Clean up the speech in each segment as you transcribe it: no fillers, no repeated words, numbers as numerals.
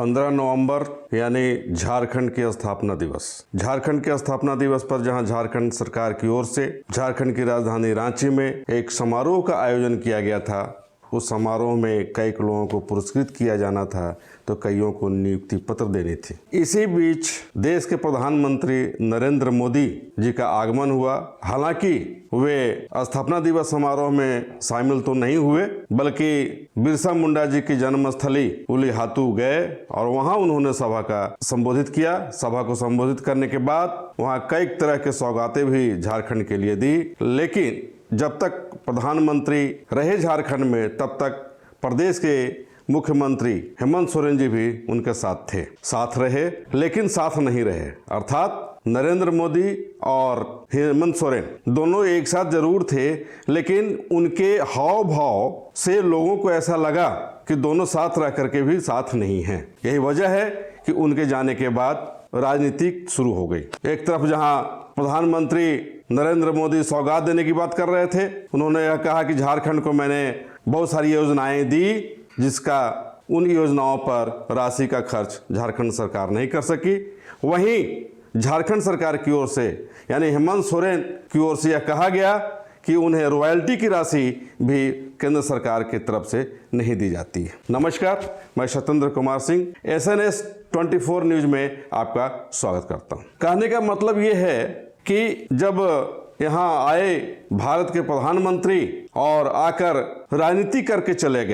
15 नवंबर यानी झारखंड की स्थापना दिवस। झारखंड के स्थापना दिवस पर जहां झारखंड सरकार की ओर से झारखंड की राजधानी रांची में एक समारोह का आयोजन किया गया था। उस समारोह में कई लोगों को पुरस्कृत किया जाना था तो कईयों को नियुक्ति पत्र देनी थी। इसी बीच देश के प्रधानमंत्री नरेंद्र मोदी जी का आगमन हुआ। हालांकि वे स्थापना दिवस समारोह में शामिल तो नहीं हुए, बल्कि बिरसा मुंडा जी की जन्मस्थली उलीहातू गए और वहां उन्होंने सभा का संबोधित किया। सभा को संबोधित करने के बाद वहां कई तरह के सौगातें भी झारखंड के लिए दी। लेकिन जब तक प्रधानमंत्री रहे झारखंड में, तब तक प्रदेश के मुख्यमंत्री हेमंत सोरेन जी भी उनके साथ थे, साथ रहे, लेकिन साथ नहीं रहे। अर्थात नरेंद्र मोदी और हेमंत सोरेन दोनों एक साथ जरूर थे, लेकिन उनके हाव भाव से लोगों को ऐसा लगा कि दोनों साथ रह करके भी साथ नहीं हैं। यही वजह है कि उनके जाने के बाद राजनीति शुरू हो गई। एक तरफ जहां प्रधानमंत्री नरेंद्र मोदी सौगात देने की बात कर रहे थे, उन्होंने यह कहा कि झारखंड को मैंने बहुत सारी योजनाएं दी, जिसका उन योजनाओं पर राशि का खर्च झारखंड सरकार नहीं कर सकी। वहीं झारखंड सरकार की ओर से यानी हेमंत सोरेन की ओर से यह कहा गया कि उन्हें रॉयल्टी की राशि भी केंद्र सरकार की तरफ से नहीं दी जाती है। नमस्कार, मैं सत्येंद्र कुमार सिंह SNS 24 न्यूज में आपका स्वागत करता हूं। कहने का मतलब ये है कि जब यहाँ आए भारत के प्रधानमंत्री और आकर राजनीति करके चले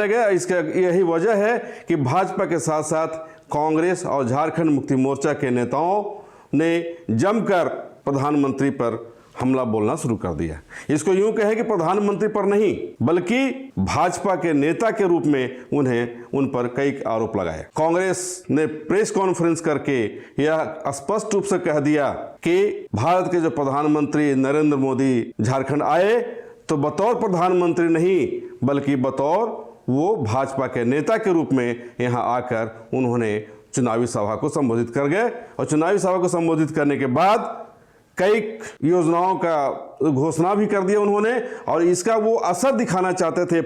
गए, इसका यही वजह है कि भाजपा के साथ साथ कांग्रेस और झारखंड मुक्ति मोर्चा के नेताओं ने जमकर प्रधानमंत्री पर हमला बोलना शुरू कर दिया। इसको यूं कहे कि प्रधानमंत्री पर नहीं, बल्कि भाजपा के नेता के रूप में उन पर कई आरोप लगाए। कांग्रेस ने प्रेस कॉन्फ्रेंस करके यह स्पष्ट रूप से कह दिया कि भारत के जो प्रधानमंत्री नरेंद्र मोदी झारखंड आए तो बतौर प्रधानमंत्री नहीं, बल्कि बतौर वो भाजपा के नेता के रूप में यहाँ आकर उन्होंने चुनावी सभा को संबोधित कर गए। और चुनावी सभा को संबोधित करने के बाद कई योजनाओं का घोषणा भी कर दिया उन्होंने, और इसका वो असर दिखाना चाहते थे।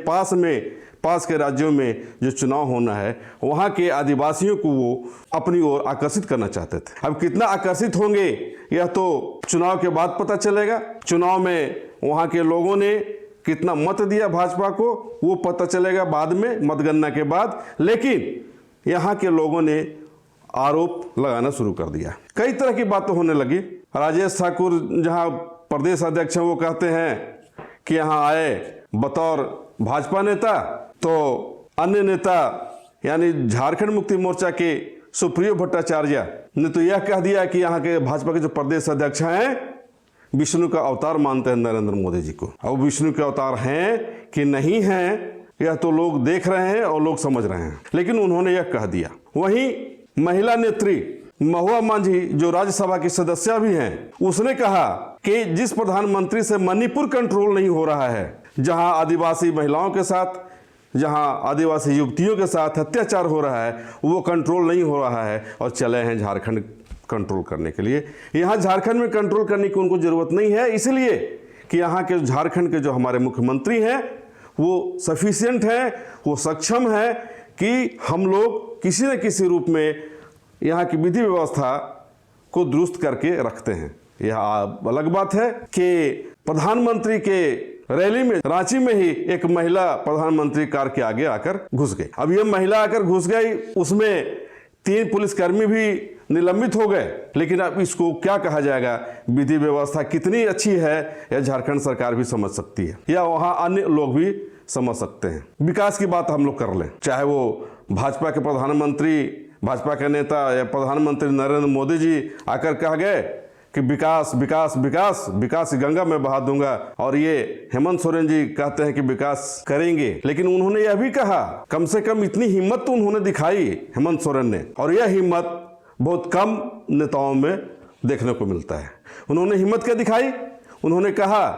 पास के राज्यों में जो चुनाव होना है, वहाँ के आदिवासियों को वो अपनी ओर आकर्षित करना चाहते थे। अब कितना आकर्षित होंगे यह तो चुनाव के बाद पता चलेगा। चुनाव में वहाँ के लोगों ने कितना मत दिया भाजपा को, वो पता चलेगा बाद में, मतगणना के बाद। लेकिन यहाँ के लोगों ने आरोप लगाना शुरू कर दिया। कई तरह की बातें होने लगी। राजेश ठाकुर जहां प्रदेश अध्यक्ष हैं, वो कहते हैं कि यहां आए बतौर भाजपा नेता, तो अन्य नेता यानी झारखंड मुक्ति मोर्चा के सुप्रियो भट्टाचार्य ने तो यह कह दिया कि यहाँ के भाजपा के जो प्रदेश अध्यक्ष हैं विष्णु का अवतार मानते हैं नरेंद्र मोदी जी को। अब विष्णु के अवतार हैं कि नहीं हैं, यह तो लोग देख रहे हैं और लोग समझ रहे हैं, लेकिन उन्होंने यह कह दिया। वहीं महिला नेत्री महुआ मांझी जो राज्यसभा की सदस्य भी हैं, उसने कहा कि जिस प्रधानमंत्री से मणिपुर कंट्रोल नहीं हो रहा है, जहां आदिवासी महिलाओं के साथ, जहां आदिवासी युवतियों के साथ अत्याचार हो रहा है, वो कंट्रोल नहीं हो रहा है और चले हैं झारखंड कंट्रोल करने के लिए। यहाँ झारखंड में कंट्रोल करने की उनको जरूरत नहीं है, इसलिए कि यहाँ के झारखंड के जो हमारे मुख्यमंत्री हैं वो सफिशिएंट हैं, वो सक्षम है कि हम लोग किसी न किसी रूप में यहाँ की विधि व्यवस्था को दुरुस्त करके रखते हैं। यह अलग बात है कि प्रधानमंत्री के रैली में रांची में ही एक महिला प्रधानमंत्री कार के आगे आकर घुस गई। अब यह महिला आकर घुस गई, उसमें 3 पुलिसकर्मी भी निलंबित हो गए। लेकिन अब इसको क्या कहा जाएगा, विधि व्यवस्था कितनी अच्छी है यह झारखंड सरकार भी समझ सकती है, या वहाँ अन्य लोग भी समझ सकते हैं। विकास की बात हम लोग कर लें, चाहे वो भाजपा के प्रधानमंत्री, भाजपा के नेता या प्रधानमंत्री नरेंद्र मोदी जी आकर कह गए कि विकास विकास विकास विकास गंगा में बहा दूंगा, और ये हेमंत सोरेन जी कहते हैं कि विकास करेंगे। लेकिन उन्होंने यह भी कहा, कम से कम इतनी हिम्मत तो उन्होंने दिखाई हेमंत सोरेन ने, और यह हिम्मत बहुत कम नेताओं में देखने को मिलता है। उन्होंने हिम्मत क्या दिखाई? उन्होंने कहा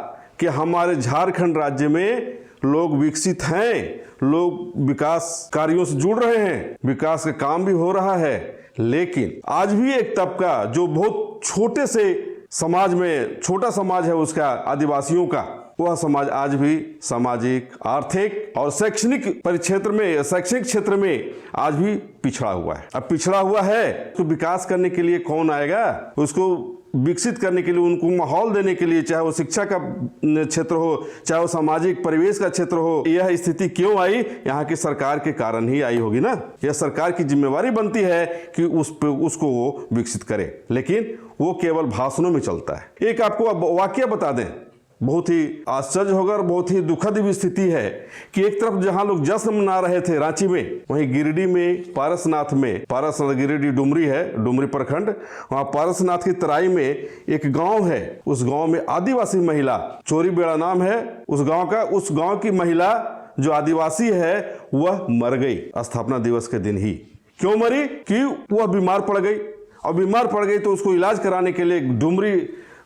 कि हमारे झारखंड राज्य में लोग विकसित हैं, लोग विकास कार्यों से जुड़ रहे हैं, विकास का काम भी हो रहा है, लेकिन आज भी एक तबका जो बहुत छोटे से समाज में, छोटा समाज है उसका, आदिवासियों का, वह समाज आज भी सामाजिक, आर्थिक और शैक्षणिक क्षेत्र में आज भी पिछड़ा हुआ है। अब पिछड़ा हुआ है तो विकास करने के लिए कौन आएगा? उसको विकसित करने के लिए, उनको माहौल देने के लिए, चाहे वो शिक्षा का क्षेत्र हो, चाहे वो सामाजिक परिवेश का क्षेत्र हो, यह स्थिति क्यों आई? यहाँ की सरकार के कारण ही आई होगी ना। यह सरकार की जिम्मेवारी बनती है कि उसको वो विकसित करे, लेकिन वो केवल भाषणों में चलता है। एक आपको वाकया बता दें, बहुत ही आश्चर्य होगा और बहुत ही दुखद भी स्थिति है कि एक तरफ जहां लोग जश्न मना रहे थे रांची में, वहीं गिरिडीह में पारसनाथ गिरिडीह डुमरी है, डुमरी प्रखंड, वहां पारसनाथ की तराई में एक गांव है। उस गांव में आदिवासी महिला, चोरी बेड़ा नाम है उस गांव का, उस गांव की महिला जो आदिवासी है वह मर गई स्थापना दिवस के दिन ही। क्यों मरी? कि वह बीमार पड़ गई, और बीमार पड़ गई तो उसको इलाज कराने के लिए डुमरी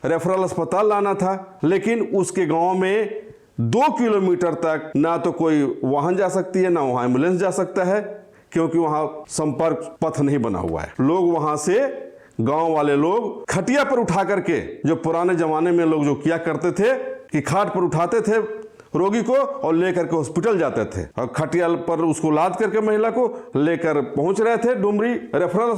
रेफरल अस्पताल लाना था, लेकिन उसके गांव में 2 किलोमीटर तक ना तो कोई वाहन जा सकती है, ना वहां एम्बुलेंस जा सकता है, क्योंकि वहां संपर्क पथ नहीं बना हुआ है। लोग वहां से, गांव वाले लोग खटिया पर उठा करके, जो पुराने जमाने में लोग जो किया करते थे कि खाट पर उठाते थे रोगी को और लेकर के हॉस्पिटल जाते थे, और खटिया पर उसको लाद करके महिला को लेकर पहुंच रहे थे डुमरी रेफरल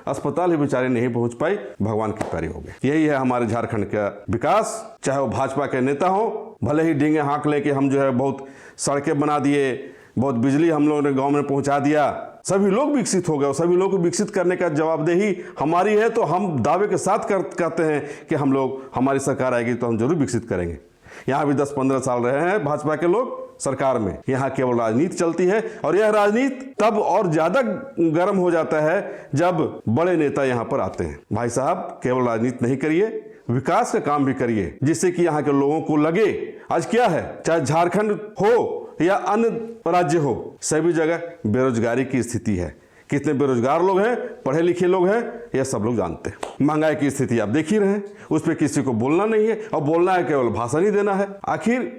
अस्पताल ही बेचारे नहीं पहुंच पाई, भगवान की प्यारी हो गई। यही है हमारे झारखंड का विकास। चाहे वो भाजपा के नेता हो, भले ही डींगे हाँक लेके हम जो है बहुत सड़कें बना दिए, बहुत बिजली हम लोगों ने गाँव में पहुंचा दिया, सभी लोग विकसित हो गए, सभी लोग को विकसित करने का जवाबदेही हमारी है, तो हम दावे के साथ कहते हैं कि हम लोग, हमारी सरकार आएगी तो हम जरूर विकसित करेंगे। यहाँ भी 10-15 साल रहे हैं भाजपा के लोग सरकार में, यहाँ केवल राजनीति चलती है, और यह राजनीति तब और ज्यादा गर्म हो जाता है जब बड़े नेता यहाँ पर आते हैं। भाई साहब, केवल राजनीति नहीं करिए, विकास का काम भी करिए, जिससे कि यहाँ के लोगों को लगे। आज क्या है, चाहे झारखंड हो या अन्य राज्य हो, सभी जगह बेरोजगारी की स्थिति है। कितने बेरोजगार लोग हैं, पढ़े लिखे लोग हैं, यह सब लोग जानते हैं। महंगाई की स्थिति आप देख ही रहे हैं, उस पर किसी को बोलना नहीं है, और बोलना है केवल भाषण ही देना है। आखिर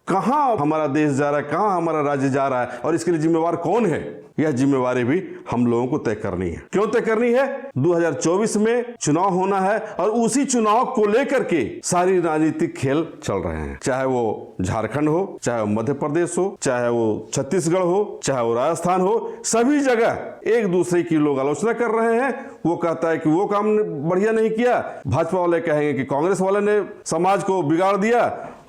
कहाँ हमारा देश जा रहा है, कहाँ हमारा राज्य जा रहा है, और इसके लिए जिम्मेवार कौन है? यह जिम्मेवारी भी हम लोगों को तय करनी है। क्यों तय करनी है? 2024 में चुनाव होना है, और उसी चुनाव को लेकर के सारी राजनीतिक खेल चल रहे हैं। चाहे वो झारखंड हो, चाहे वो मध्य प्रदेश हो, चाहे वो छत्तीसगढ़ हो, चाहे वो राजस्थान हो, सभी जगह एक दूसरे की लोग आलोचना कर रहे हैं। वो कहता है कि वो काम बढ़िया नहीं किया, भाजपा वाले कहेंगे कि कांग्रेस वाले ने समाज को बिगाड़ दिया,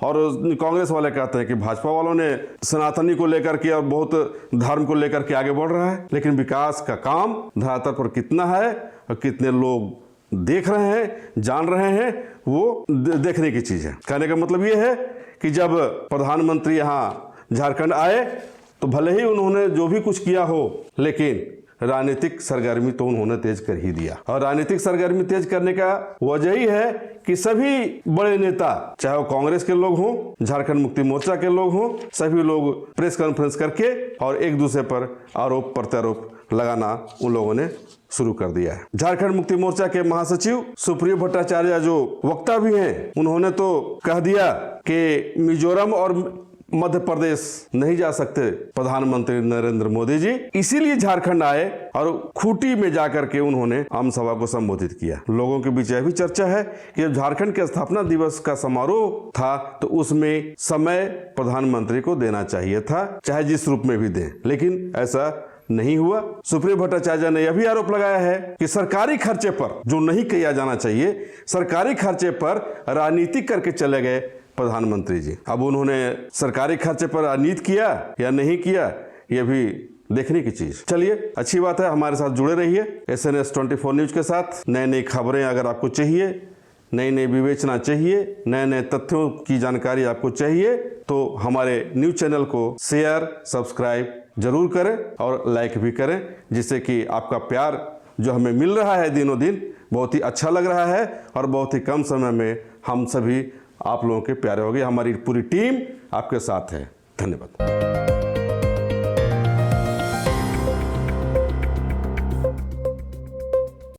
और कांग्रेस वाले कहते हैं कि भाजपा वालों ने सनातनी को लेकर के और बहुत धर्म को लेकर के आगे बढ़ रहा है। लेकिन विकास का काम धरातल पर कितना है और कितने लोग देख रहे हैं, जान रहे हैं, वो देखने की चीज है। कहने का मतलब ये है कि जब प्रधानमंत्री यहाँ झारखंड आए तो भले ही उन्होंने जो भी कुछ किया हो, लेकिन राजनीतिक सरगर्मी तो उन्होंने तेज कर ही दिया। और राजनीतिक सरगर्मी तेज करने का वजह ही है कि सभी बड़े नेता, चाहे वो कांग्रेस के लोग हों, झारखंड मुक्ति मोर्चा के लोग हों, सभी लोग प्रेस कॉन्फ्रेंस करके और एक दूसरे पर आरोप प्रत्यारोप लगाना उन लोगों ने शुरू कर दिया है। झारखंड मुक्ति मोर्चा के महासचिव सुप्रियो भट्टाचार्य जो वक्ता भी हैं, उन्होंने तो कह दिया कि मिजोरम और मध्य प्रदेश नहीं जा सकते प्रधानमंत्री नरेंद्र मोदी जी, इसीलिए झारखंड आए, और खूंटी में जाकर के उन्होंने आम सभा को संबोधित किया। लोगों के बीच यह भी चर्चा है कि जब झारखंड के स्थापना दिवस का समारोह था तो उसमें समय प्रधानमंत्री को देना चाहिए था, चाहे जिस रूप में भी दें, लेकिन ऐसा नहीं हुआ। सुप्रियो भट्टाचार्य ने यह भी आरोप लगाया है कि सरकारी खर्चे पर, जो नहीं किया जाना चाहिए, सरकारी खर्चे पर राजनीति करके चले गए प्रधानमंत्री जी। अब उन्होंने सरकारी खर्चे पर राजनीति किया या नहीं किया, यह भी देखने की चीज। चलिए, अच्छी बात है, हमारे साथ जुड़े रहिए SNS 24 न्यूज के साथ। नई नई खबरें अगर आपको चाहिए, नई नई विवेचना चाहिए, नए नए तथ्यों की जानकारी आपको चाहिए, तो हमारे न्यूज चैनल को शेयर, सब्सक्राइब जरूर करें और लाइक भी करें, जिससे कि आपका प्यार जो हमें मिल रहा है दिनों दिन बहुत ही अच्छा लग रहा है, और बहुत ही कम समय में हम सभी आप लोगों के प्यारे हो गए। हमारी पूरी टीम आपके साथ है। धन्यवाद।